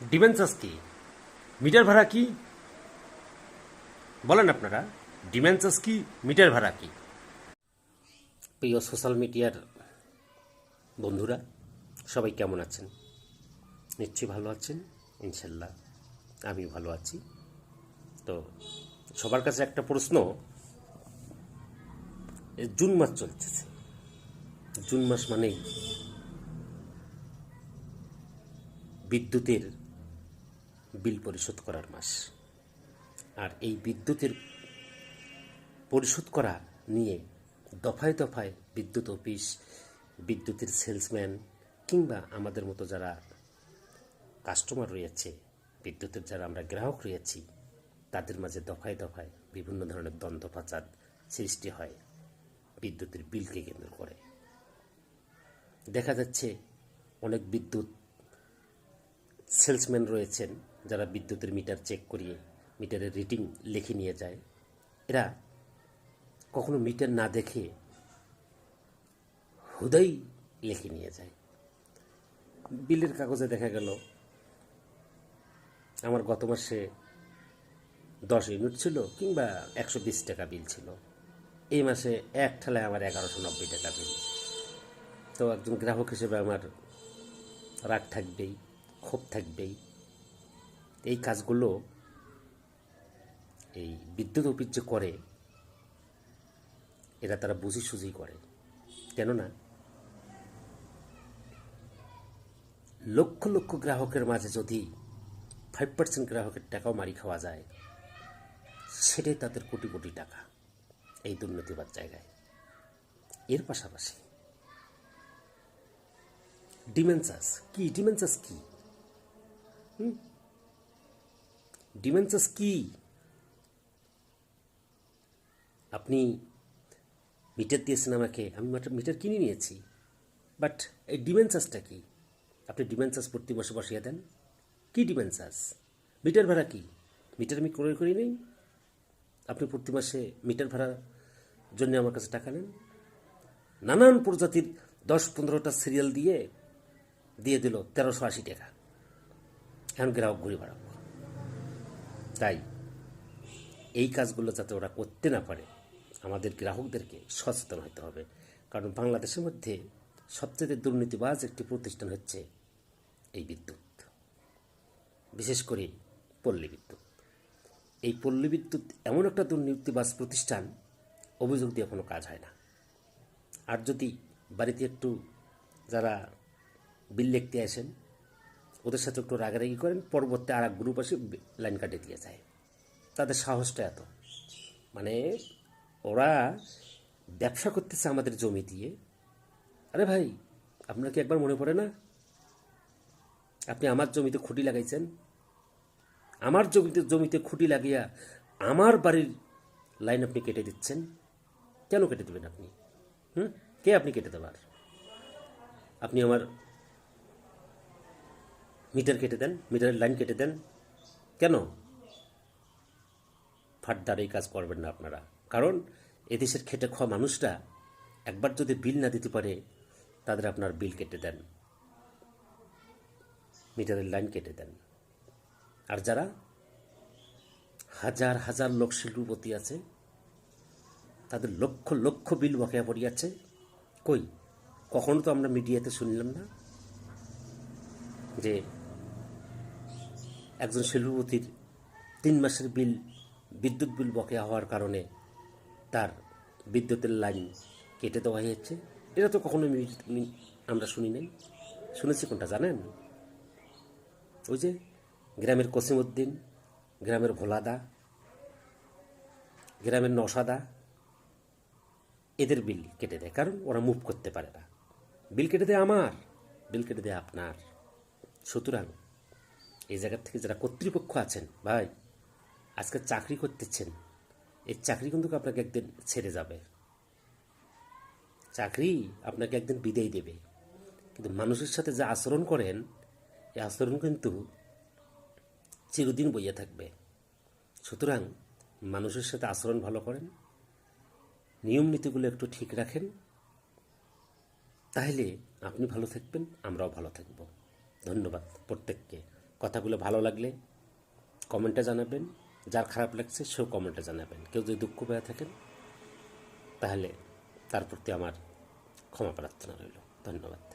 Demand charge কি? Metre ভাড়া কি? বলেন আপনারা, ডিমেন চার্জ কি, মিটার ভাড়া কি? প্রিয় সোশ্যাল মিডিয়ার বন্ধুরা, সবাই কেমন আছেন? নিশ্চয়ই ভালো আছেন। ইনশাল্লাহ আমি ভালো আছি। তো সবার কাছে একটা প্রশ্ন, জুন মাস চলতেছে। জুন মাস মানেই বিদ্যুতের বিল পরিশোধ করার মাস। আর এই বিদ্যুতের পরিশোধ করা নিয়ে দফায় দফায় বিদ্যুৎ অফিস, বিদ্যুতের সেলসম্যান কিংবা আমাদের মতো যারা কাস্টমার রয়েছে, বিদ্যুতের যারা আমরা গ্রাহক রয়েছি, তাদের মাঝে দফায় দফায় বিভিন্ন ধরনের দ্বন্দ্ব ফাসাদ সৃষ্টি হয় বিদ্যুতের বিলকে কেন্দ্র করে। দেখা যাচ্ছে অনেক বিদ্যুৎ সেলসম্যান রয়েছেন যারা বিদ্যুতের মিটার চেক করিয়ে মিটারের রিডিং লিখে নিয়ে যায়। এরা কখনো মিটার না দেখে হুদাই লিখে নিয়ে যায়। বিলের কাগজে দেখা গেল আমার গত মাসে 10 ইউনিট ছিল কিংবা 120 টাকা বিল ছিল, এই মাসে এক ঠেলায় আমার 1190 টাকা বিল। তো একজন গ্রাহক হিসেবে আমার রাগ থাকবেই, ক্ষোভ থাকবেই। এই কাজগুলো এই বিদ্যুৎ অফিস যে করে, এরা তারা বুঝি সুঝি করে। কেননা লক্ষ লক্ষ গ্রাহকের মাঝে যদি 5% গ্রাহকের টাকাও মারি খাওয়া যায়, সেটাই তাদের কোটি কোটি টাকা এই দুর্নীতিবাদ জায়গায়। এর পাশাপাশি ডিমেন চার্জ কি? ডিমেন চার্জ কি? ডিমেন চার্জ কি? আপনি মিটার দিয়েছেন আমাকে, আমি মিটার কিনে নিয়েছি, বাট এই ডিমেন চার্জটা কি? আপনি ডিমেন চার্জ প্রতি মাসে বসিয়ে দেন। কি ডিমেন চার্জ? মিটার ভাড়া কি? মিটার আমি ক্রয় করি নেই, আপনি প্রতি মাসে মিটার ভাড়ার জন্য আমার কাছে টাকা নেন। নানান প্রজাতির 10-15টা সিরিয়াল দিয়ে দিল 1380 টাকা। এখন গ্রাহক ঘুরে বেড়াবো। তাই এই কাজগুলো যাতে ওরা করতে না পারে, আমাদের গ্রাহকদেরকে সচেতন হতে হবে। কারণ বাংলাদেশের মধ্যে সবচেয়ে দুর্নীতিবাজ একটি প্রতিষ্ঠান হচ্ছে এই বিদ্যুৎ, বিশেষ করে পল্লী বিদ্যুৎ। এই পল্লী বিদ্যুৎ এমন একটা দুর্নীতিবাজ প্রতিষ্ঠান, অভিযোগ দিয়ে কোনো কাজ হয় না। আর যদি বাড়িতে একটু যারা বিল লিখতে আসেন, ওদের সাথে একটু রাগারাগি করেন, পরবর্তী আর এক গ্রুপ আসে লাইন কাটে দিয়ে যায়। তাদের সাহসটা এত, মানে ওরা ব্যবসা করতেছে আমাদের জমি দিয়ে। আরে ভাই, আপনার কি একবার মনে পড়ে না আপনি আমার জমিতে খুঁটি লাগাইছেন? আমার জমিতে খুঁটি লাগিয়া আমার বাড়ির লাইন আপনি কেটে দিচ্ছেন। কেন কেটে দেবেন আপনি? কে আপনি কেটে দেবার? আপনি আমার মিটার কেটে দেন, মিটারের লাইন কেটে দেন। কেন? ফাটদার এই কাজ করবেন না আপনারা। কারণ এদেশের খেটে খাওয়া মানুষরা একবার যদি বিল না দিতে পারে, তাদের আপনার বিল কেটে দেন, মিটারের লাইন কেটে দেন। আর যারা হাজার হাজার লোক শিল্পপতি আছে, তাদের লক্ষ লক্ষ বিল বকেয়া পড়িয়াছে, কই কখনো তো আমরা মিডিয়াতে শুনলাম না যে একজন শিল্পপতির 3 মাসের বিল, বিদ্যুৎ বিল বকেয়া হওয়ার কারণে তার বিদ্যুতের লাইন কেটে দেওয়া হয়েছে। এটা তো কখনো আমরা শুনি নাই। শুনেছি কোনটা জানেন? ওই যে গ্রামের কসিমউদ্দিন, গ্রামের ভোলাদা, গ্রামের নসাদা, এদের বিল কেটে দেয়। কারণ ওরা মুভ করতে পারে না। বিল কেটে দেয় আমার, বিল কেটে দেয় আপনার। সুতরাং এই জায়গা থেকে যারা কর্তৃপক্ষ আছেন, ভাই আজকে চাকরি করতেছেন, এই চাকরি কিন্তু আপনাকে একদিন ছেড়ে যাবে। চাকরি আপনাকে একদিন বিদায় দেবে। কিন্তু মানুষের সাথে যে আচরণ করেন, এই আচরণ কিন্তু চিরদিন বইয়া থাকবে। সুতরাং মানুষের সাথে আচরণ ভালো করেন, নিয়ম নীতিগুলো একটু ঠিক রাখেন, তাহলে আপনি ভালো থাকবেন, আমরাও ভালো থাকব। ধন্যবাদ প্রত্যেককে। কথাগুলো ভালো লাগলে কমেন্টে জানাবেন, যার খারাপ লাগছে সেও কমেন্টে জানাবেন। কেউ যদি দুঃখ পেয়ে থাকেন তাহলে তার প্রতি আমার ক্ষমা প্রার্থনা রইল। ধন্যবাদ।